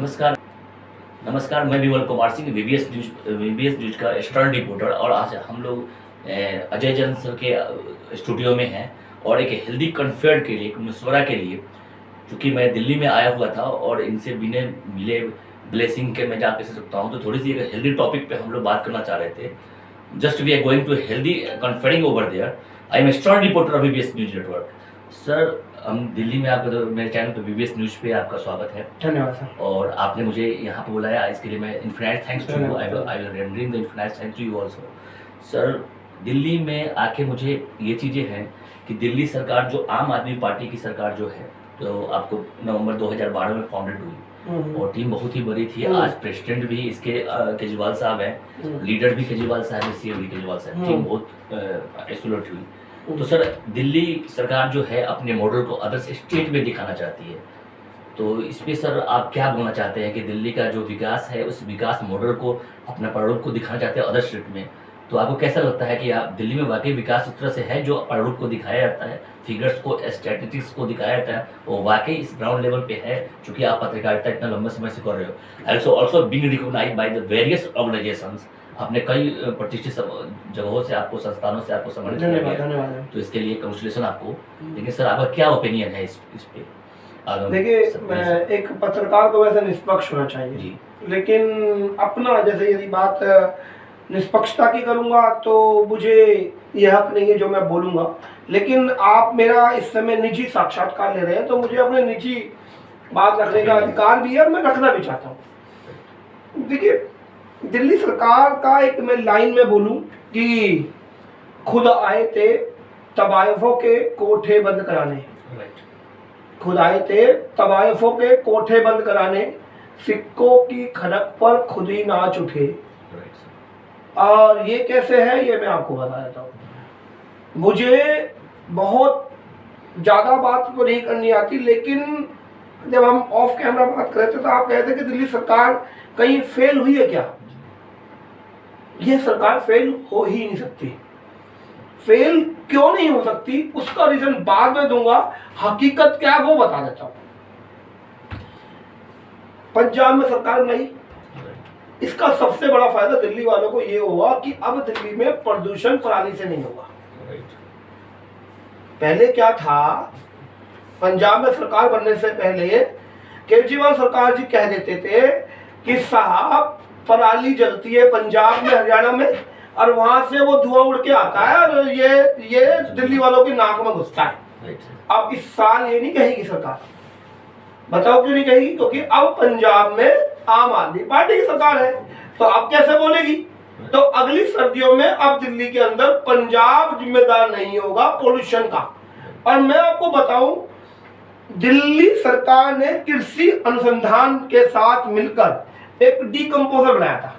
नमस्कार। नमस्कार, मैं विमल कुमार सिंह, वीबीएस न्यूज का स्टॉल रिपोर्टर। और आज हम लोग अजय जैन सर के स्टूडियो में हैं और एक हेल्दी कन्फेड के लिए, एक मशवरा के लिए, क्योंकि मैं दिल्ली में आया हुआ था और इनसे बिना मिले ब्लेसिंग के मैं जा कह सकता हूँ, तो थोड़ी सी एक हेल्दी टॉपिक पे हम लोग बात करना चाह रहे थे। Just we are going to healthy confiding over there. I am stall reporter of VBS news network. Sir, हम दिल्ली में आपका, तो मेरे चैनल पे वीबीएस न्यूज पे आपका स्वागत है। धन्यवाद सर। और आपने मुझे यहाँ पे बुलाया, इसके लिए मैं infinite thanks to you. I will rendering the infinite thanks to you also. Sir, Delhi में आके मुझे ये चीज़ें हैं कि दिल्ली सरकार, जो आम आदमी पार्टी की सरकार जो है, तो आपको नवंबर 2012 में फाउंडेड हुई और टीम बहुत ही बड़ी थी। आज प्रेसिडेंट भी इसके केजरीवाल साहब हैं, लीडर भी केजरीवाल साहब है, सीएम भी केजरीवाल साहब। टीम बहुत एक्सोलेट हुई। तो सर, दिल्ली सरकार जो है अपने मॉडल को अदर स्टेट में दिखाना चाहती है, तो इस पे सर आप क्या बोलना चाहते हैं कि दिल्ली का जो विकास है, उस विकास मॉडल को, अपना प्रारूप को दिखाना चाहते हैं अदर स्टेट में, तो आपको कैसा लगता है कि आप दिल्ली में वाकई विकास उस तरह से है जो प्रारूप को दिखाया जाता है, फिगर्स को, स्टैटिस्टिक्स को दिखाया जाता है, वो वाकई इस ग्राउंड लेवल पे है, क्योंकि आप पत्रकारिता इतना लंबे समय से कर रहे हो। Also being recognised by the various organisations, आपने कई प्रतिष्ठित जगहों से, आपको संस्थानों से आपको सम्मानित किया गया, धन्यवाद। तो इसके लिए कंग्रेचुलेशन आपको। लेकिन सर, आपका क्या ओपिनियन है इस पे? देखिए, एक पत्रकार को वैसे निष्पक्ष होना चाहिए जी, लेकिन अपना, जैसे यदि बात निष्पक्षता की करूंगा तो मुझे यह हक नहीं है जो मैं बोलूंगा, लेकिन आप मेरा इस समय निजी साक्षात्कार ले रहे हैं तो मुझे अपने निजी बात रखने का अधिकार भी है और मैं रखना भी चाहता हूँ। देखिए, दिल्ली सरकार का एक मैं लाइन में बोलूं कि खुद आए थे तवायफों के कोठे बंद कराने, खुद आए थे तवायफों के कोठे बंद कराने, सिक्कों की खनक पर खुद ही नाच उठे। और ये कैसे है ये मैं आपको बता देता हूँ। मुझे बहुत ज़्यादा बात तो नहीं करनी आती, लेकिन जब हम ऑफ कैमरा बात कर रहे थे तो आप कहते कि दिल्ली सरकार कहीं फेल हुई है क्या? यह सरकार फेल हो ही नहीं सकती। फेल क्यों नहीं हो सकती उसका रीजन बाद में दूंगा, हकीकत क्या है वो बता देता हूं। पंजाब में सरकार नहीं, इसका सबसे बड़ा फायदा दिल्ली वालों को ये हुआ कि अब दिल्ली में प्रदूषण पराली से नहीं होगा। पहले क्या था, पंजाब में सरकार बनने से पहले केजरीवाल सरकार जी कह देते थे कि साहब पराली जलती है पंजाब में, हरियाणा में, और वहां से वो धुआं उड़ के आता है और ये दिल्ली वालों की नाक में घुसता है। अब इस साल ये नहीं कहेगी सरकार। बताओ क्यों नहीं कहेगी? क्योंकि अब पंजाब में आम आदमी पार्टी की सरकार है, तो अब कैसे बोलेगी? तो अगली सर्दियों में अब दिल्ली के अंदर पंजाब जिम्मेदार नहीं होगा पोल्यूशन का। और मैं आपको बताऊं, दिल्ली सरकार ने कृषि अनुसंधान के साथ मिलकर एक डीकंपोजर बनाया था।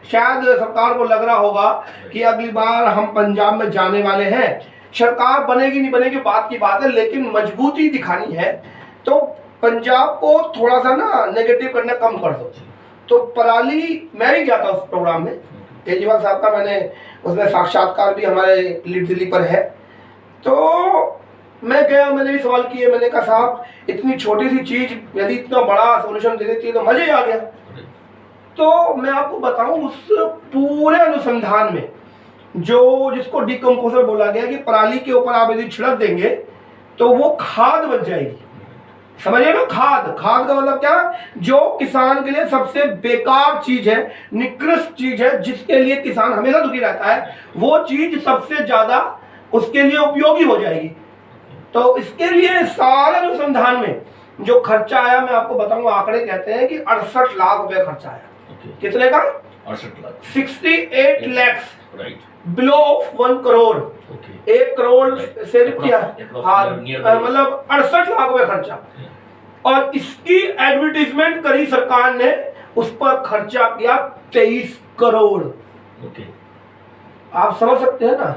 शायद सरकार को लग रहा होगा कि अगली बार हम पंजाब में जाने वाले हैं, सरकार बनेगी नहीं बनेगी बात की बात है, लेकिन मजबूती दिखानी है तो पंजाब को थोड़ा सा ना नेगेटिव करना कम कर दो। तो पराली, मैं भी गया था उस प्रोग्राम में, केजरीवाल साहब का मैंने उसमें साक्षात्कार भी हमारे लीड दिल्ली पर है। तो मैं गया, मैंने भी सवाल किए, मैंने कहा साहब इतनी छोटी सी चीज यदि इतना बड़ा सोल्यूशन दे देती है तो मजे ही आ गया। तो मैं आपको बताऊं, उस पूरे अनुसंधान में जिसको डीकंपोजर बोला गया कि पराली के ऊपर आप यदि छिड़क देंगे तो वो खाद बन जाएगी। समझिए ना, खाद का मतलब क्या? जो किसान के लिए सबसे बेकार चीज है, निकृष्ट चीज है, जिसके लिए किसान हमेशा दुखी रहता है, वो चीज सबसे ज्यादा उसके लिए उपयोगी हो जाएगी। तो इसके लिए सारे अनुसंधान में जो खर्चा आया, मैं आपको बताऊंगा, आंकड़े कहते हैं कि 68 लाख रुपए खर्चा आया। कितने का? 68 lakh, 68 lakhs, right, below of 1 crore. 1 crore से किया, हाँ, मतलब 68 लाख रुपए खर्चा। और इसकी एडवर्टीजमेंट करी सरकार ने, उस पर खर्चा किया 23 करोड़। आप समझ सकते हैं ना,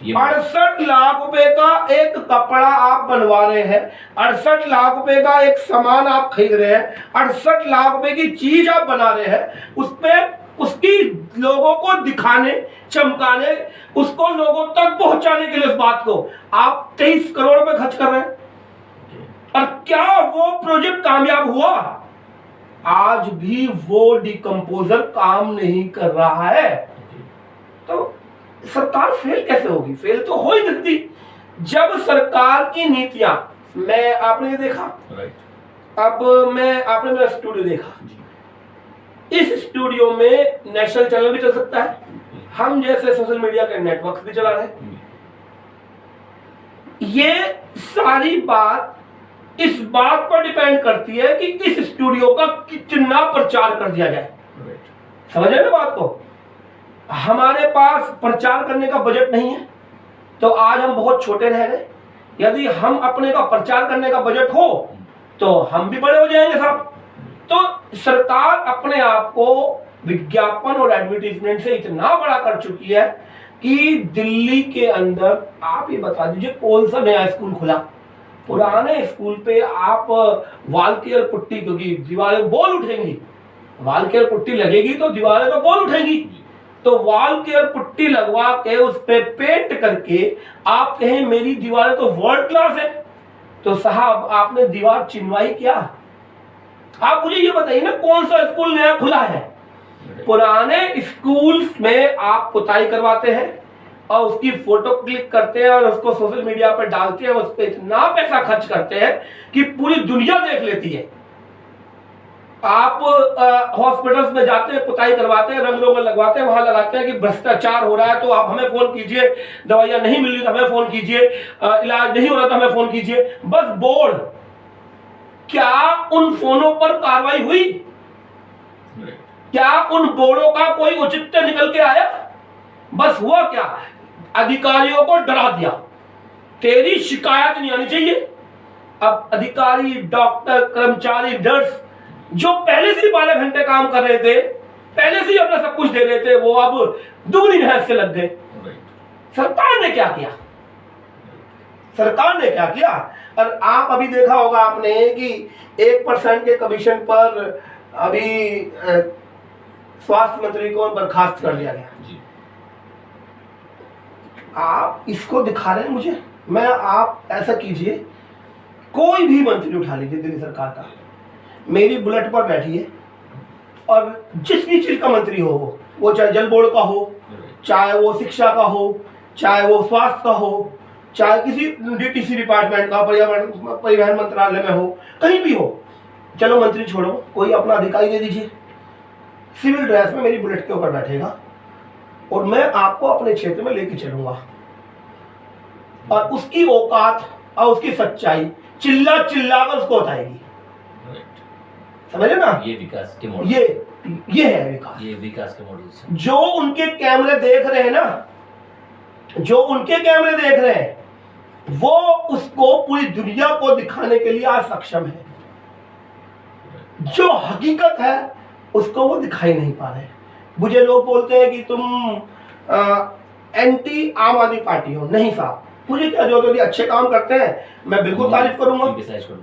68 लाख रुपए का एक कपड़ा आप बनवा रहे हैं, 68 लाख रुपए का एक सामान आप खरीद रहे हैं, 68 लाख रुपए की चीज आप बना रहे हैं, उस पे उसकी लोगों को दिखाने, चमकाने, उसको लोगों तक पहुंचाने के लिए उस बात को आप 23 करोड़ रुपए खर्च कर रहे हैं। और क्या वो प्रोजेक्ट कामयाब हुआ? आज भी वो डिकम्पोजर काम नहीं कर रहा है। तो सरकार फेल कैसे होगी? फेल तो हो ही सकती जब सरकार की नीतियां, मैं आपने ये देखा, अब आपने मेरा स्टूडियो देखा, इस स्टूडियो में नेशनल चैनल भी चल सकता है, हम जैसे सोशल मीडिया के नेटवर्क भी चला रहे हैं। ये सारी बात इस बात पर डिपेंड करती है कि इस स्टूडियो का कितना प्रचार कर दिया जाए। समझ रहे ना बात को? हमारे पास प्रचार करने का बजट नहीं है तो आज हम बहुत छोटे रह गए। यदि हम अपने का प्रचार करने का बजट हो तो हम भी बड़े हो जाएंगे साहब। तो सरकार अपने आप को विज्ञापन और एडवर्टीजमेंट से इतना बड़ा कर चुकी है कि दिल्ली के अंदर आप ये बता दीजिए कौन सा नया स्कूल खुला? पुराने स्कूल पे आप वाल केयर पुट्टी, क्योंकि दीवारें बोल उठेंगी, वाल केयर पुट्टी लगेगी तो दीवारें तो बोल उठेंगी, तो वाल केयर पुट्टी लगवा के उस पे पेंट करके आप कहें मेरी दीवारें तो वर्ल्ड क्लास है, तो साहब आपने दीवार चिनवाई क्या? आप मुझे ये बताइए ना कौन सा स्कूल नया खुला है? पुराने स्कूल में आप पुताई करवाते हैं और उसकी फोटो क्लिक करते हैं और उसको सोशल मीडिया पर डालते हैं, उस पर इतना पैसा खर्च करते हैं कि पूरी दुनिया देख लेती है। आप हॉस्पिटल्स में जाते हैं, पुताई करवाते हैं, रंग रोगन लगवाते हैं, वहां लगाते हैं कि भ्रष्टाचार हो रहा है तो आप हमें फोन कीजिए, दवाइयां नहीं मिल रही तो हमें फोन कीजिए, इलाज नहीं हो रहा तो हमें फोन कीजिए, बस बोर्ड। क्या उन फोनों पर कार्रवाई हुई? क्या उन बोर्डों का कोई औचित्य निकल के आया? बस हुआ क्या? अधिकारियों को डरा दिया, तेरी शिकायत नहीं आनी चाहिए। अब अधिकारी, डॉक्टर, कर्मचारी, नर्स जो पहले से 12 घंटे काम कर रहे थे, पहले से ही अपना सब कुछ दे रहे थे, वो अब दुगनी मेहनत से लग गए। सरकार ने क्या किया? सरकार ने क्या किया? और आप अभी देखा होगा आपने कि 1% के कमीशन पर अभी स्वास्थ्य मंत्री को बर्खास्त कर दिया गया। आप इसको दिखा रहे हैं मुझे? मैं आप ऐसा कीजिए, कोई भी मंत्री उठा लीजिए दिल्ली सरकार का, मेरी बुलेट पर बैठिए और जिस भी चीज का मंत्री हो, वो चाहे जल बोर्ड का हो, चाहे वो शिक्षा का हो, चाहे वो स्वास्थ्य का हो, चाहे किसी डीटीसी डिपार्टमेंट का, परिवहन मंत्रालय में हो, कहीं भी हो, चलो मंत्री छोड़ो, कोई अपना अधिकारी दे दीजिए, सिविल ड्रेस में मेरी बुलेट के ऊपर बैठेगा और मैं आपको अपने क्षेत्र में लेके चलूंगा और उसकी औकात और उसकी सच्चाई चिल्ला चिल्ला कर उसको बताएगी। समझे ना? ये विकास के मॉडल, ये है विकास, ये विकास के मॉडल। जो उनके कैमरे देख रहे हैं ना, जो उनके कैमरे देख रहे हैं, वो उसको पूरी दुनिया को दिखाने के लिए आज सक्षम है। जो हकीकत है उसको वो दिखाई नहीं पा रहे। मुझे लोग बोलते हैं कि तुम एंटी आम आदमी पार्टी हो। नहीं साहब, मुझे क्या जो अच्छे काम करते हैं मैं बिल्कुल तारीफ करूंगा।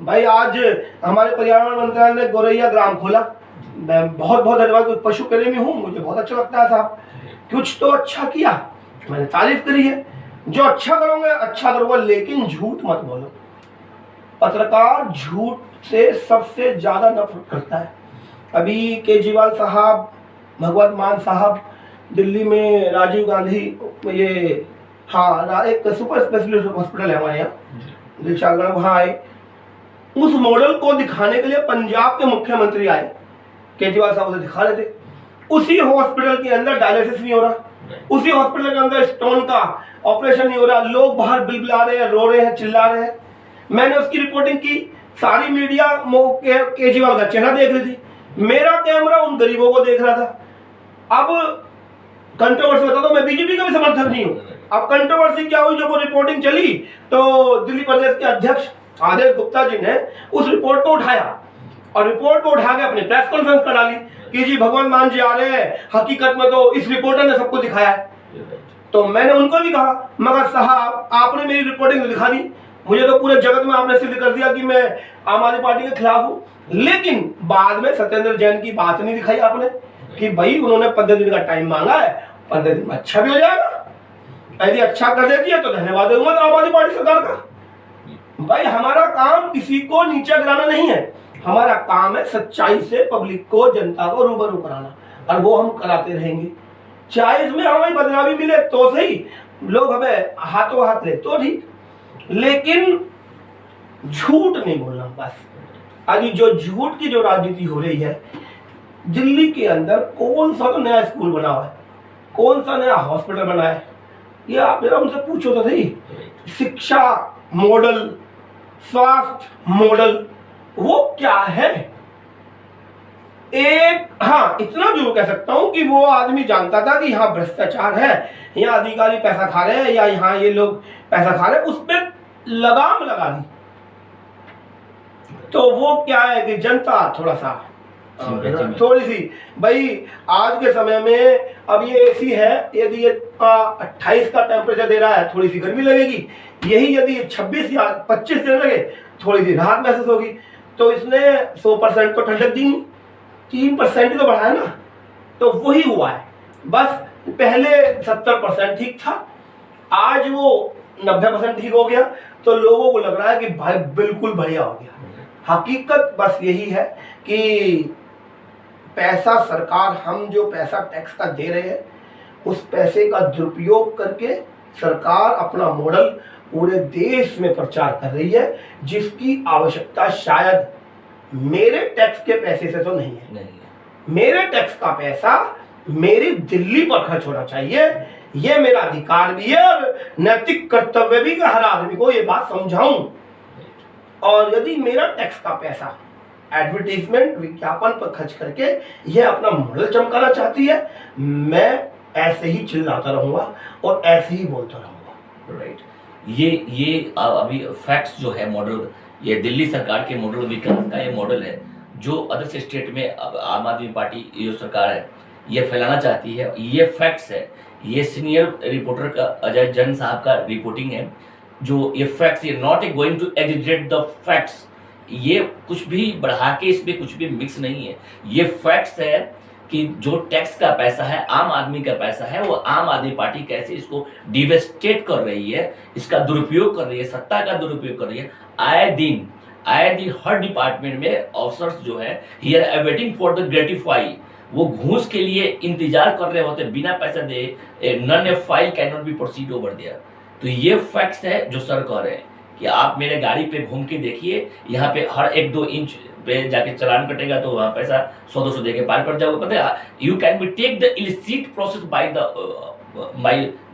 भाई आज हमारे पर्यावरण मंत्रालय ने गोरैया ग्राम खोला, मैं बहुत बहुत धन्यवाद, पशु प्रेमी हूँ, मुझे बहुत अच्छा लगता है साहब, कुछ तो अच्छा किया, मैंने तारीफ करी है। जो अच्छा करोगे अच्छा करूंगा, लेकिन झूठ मत बोलो। पत्रकार झूठ से सबसे ज्यादा नफरत करता है। अभी केजरीवाल साहब, भगवंत मान साहब दिल्ली में राजीव गांधी, ये हाँ एक सुपर स्पेशलिस्ट हॉस्पिटल है हमारे यहाँ दिलशादगढ़, वहाँ आए, उस मॉडल को दिखाने के लिए पंजाब के मुख्यमंत्री आए, केजरीवाल साहब उसे दिखा रहे थे। उसी हॉस्पिटल के अंदर डायलिसिस नहीं हो रहा, उसी हॉस्पिटल के अंदर स्टोन का ऑपरेशन नहीं हो रहा, लोग बाहर बिलबिला रहे हैं, रो रहे हैं, चिल्ला रहे हैं। मैंने उसकी रिपोर्टिंग की, सारी मीडिया केजरीवाल का चेहरा देख रही थी, मेरा कैमरा उन गरीबों को देख रहा था। अब कंट्रोवर्सी बता दो, मैं बीजेपी का भी समर्थक नहीं हूँ। अब कंट्रोवर्सी क्या हुई, जब वो रिपोर्टिंग चली तो दिल्ली प्रदेश के अध्यक्ष आदेश गुप्ता जी ने उस रिपोर्ट को उठाया और रिपोर्ट को उठा के अपने प्रेस कॉन्फ्रेंस कर डाली कि जी भगवंत मान जी आ रहे हैं, हकीकत में तो इस रिपोर्टर ने सबको दिखाया है। तो मैंने उनको भी कहा, मगर साहब आपने मेरी रिपोर्टिंग दिखा दी, मुझे तो पूरे जगत में आपने सिद्ध कर दिया कि मैं आम आदमी पार्टी के खिलाफ हूँ, लेकिन बाद में सत्येंद्र जैन की बात नहीं दिखाई आपने कि भाई उन्होंने 15 दिन का टाइम मांगा है, 15 दिन में अच्छा भी हो जाएगा, यदि अच्छा कर देती है तो धन्यवाद दूंगा आम आदमी पार्टी सरकार का। भाई हमारा काम किसी को नीचे गिराना नहीं है, हमारा काम है सच्चाई से पब्लिक को, जनता को रूबरू कराना, और वो हम कराते रहेंगे। चाहे इसमें हमें बदनामी मिले तो सही, लोग हमें हाथों हाथ ले तो ठीक, लेकिन झूठ नहीं बोलना बस। अभी जो झूठ की जो राजनीति हो रही है, दिल्ली के अंदर कौन सा तो नया स्कूल बना हुआ है, कौन सा नया हॉस्पिटल बना है, ये आप जरा उनसे पूछो तो सही। शिक्षा मॉडल, स्वास्थ्य मॉडल, वो क्या है? एक हाँ इतना जरूर कह सकता हूं कि वो आदमी जानता था कि यहाँ भ्रष्टाचार है, यहाँ अधिकारी पैसा खा रहे हैं, या यहाँ ये लोग पैसा खा रहे हैं, उस पर लगाम लगा दी। तो वो क्या है कि जनता थोड़ा सा थोड़ी सी, भाई आज के समय में अब ये एसी है, यदि ये 28 का टेम्परेचर दे रहा है, थोड़ी सी गर्मी लगेगी, यही यदि 26 या 25 देने लगे, थोड़ी सी राहत महसूस होगी। तो इसने 100% तो ठंडक दी नहीं, 3% ही तो बढ़ाया ना, तो वही हुआ है। बस पहले 70% ठीक था, आज वो 90% ठीक हो गया, तो लोगों को लग रहा है कि भाई बिल्कुल बढ़िया हो गया। हकीकत बस यही है कि पैसा सरकार, हम जो पैसा टैक्स का दे रहे हैं, उस पैसे का दुरुपयोग करके सरकार अपना मॉडल पूरे देश में प्रचार कर रही है, जिसकी आवश्यकता शायद मेरे टैक्स के पैसे से तो नहीं है। मेरे टैक्स का पैसा मेरी दिल्ली पर खर्च होना चाहिए, ये मेरा अधिकार भी है और नैतिक कर्तव्य भी, हर आदमी को ये बात समझाऊं। और यदि मेरा टैक्स का पैसा एडवर्टीजमेंट, विज्ञापन पर खर्च करके ये अपना मॉडल चमकाना चाहती है, मैं ऐसे ही चिल्लाता रहूंगा और ऐसे ही बोलता रहूंगा। राइट, ये अभी फैक्ट्स जो है मॉडल, ये दिल्ली सरकार के मॉडल विकास का ये मॉडल है, जो अदर स्टेट में आम आदमी पार्टी जो सरकार है ये फैलाना चाहती है। ये फैक्ट्स है, ये सीनियर रिपोर्टर का अजय जैन साहब का रिपोर्टिंग है, जो ये फैक्ट्स, ये not a going to exaggerate the facts, ये कुछ भी बढ़ा के इसमें कुछ भी मिक्स नहीं है। ये फैक्ट्स है कि जो टैक्स का पैसा है, आम आदमी का पैसा है, वो आम आदमी पार्टी कैसे इसको डिवेस्टेट कर रही है, इसका दुरुपयोग कर रही है, सत्ता का दुरुपयोग कर रही है। आए दिन हर डिपार्टमेंट में ऑफिसर्स जो है here are waiting for the gratify, वो घूस के लिए इंतजार कर रहे होते, बिना पैसा दे नन a file can not be proceed over there. तो ये फैक्ट्स है जो सर कह रहे हैं कि आप मेरे गाड़ी पे घूम के देखिए, यहाँ पे हर 1-2 इंच पे जाके चालान कटेगा तो वहाँ पैसा 100-200 दे के पार कर जाओगे। पता है, you can be take the illicit process by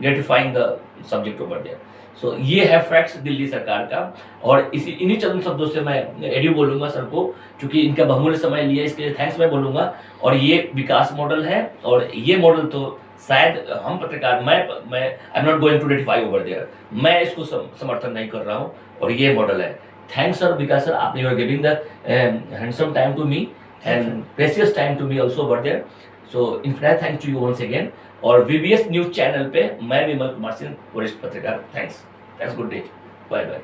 gratifying the subject over there. So ये है फैक्ट्स दिल्ली सरकार का, और इन्हीं चंद शब्दों से मैं एडियो बोलूंगा सर को, क्योंकि इनका बहुमूल्य समय लिया, इसके लिए थैंक्स मैं बोलूंगा। और ये विकास मॉडल है, और ये मॉडल तो शायद हम पत्रकार, मैं I am not going to ratify over there, मैं इसको समर्थन नहीं कर रहा हूँ, और ये मॉडल है। थैंक्स सर, विकास सर, आपने you are giving the handsome time to me and precious time to me also over there. So infinite thanks to you once again. और वीबीएस न्यूज चैनल पे मैं विमल कुमार सिंह, वरिष्ठ पत्रकार। Thanks, good day, bye bye.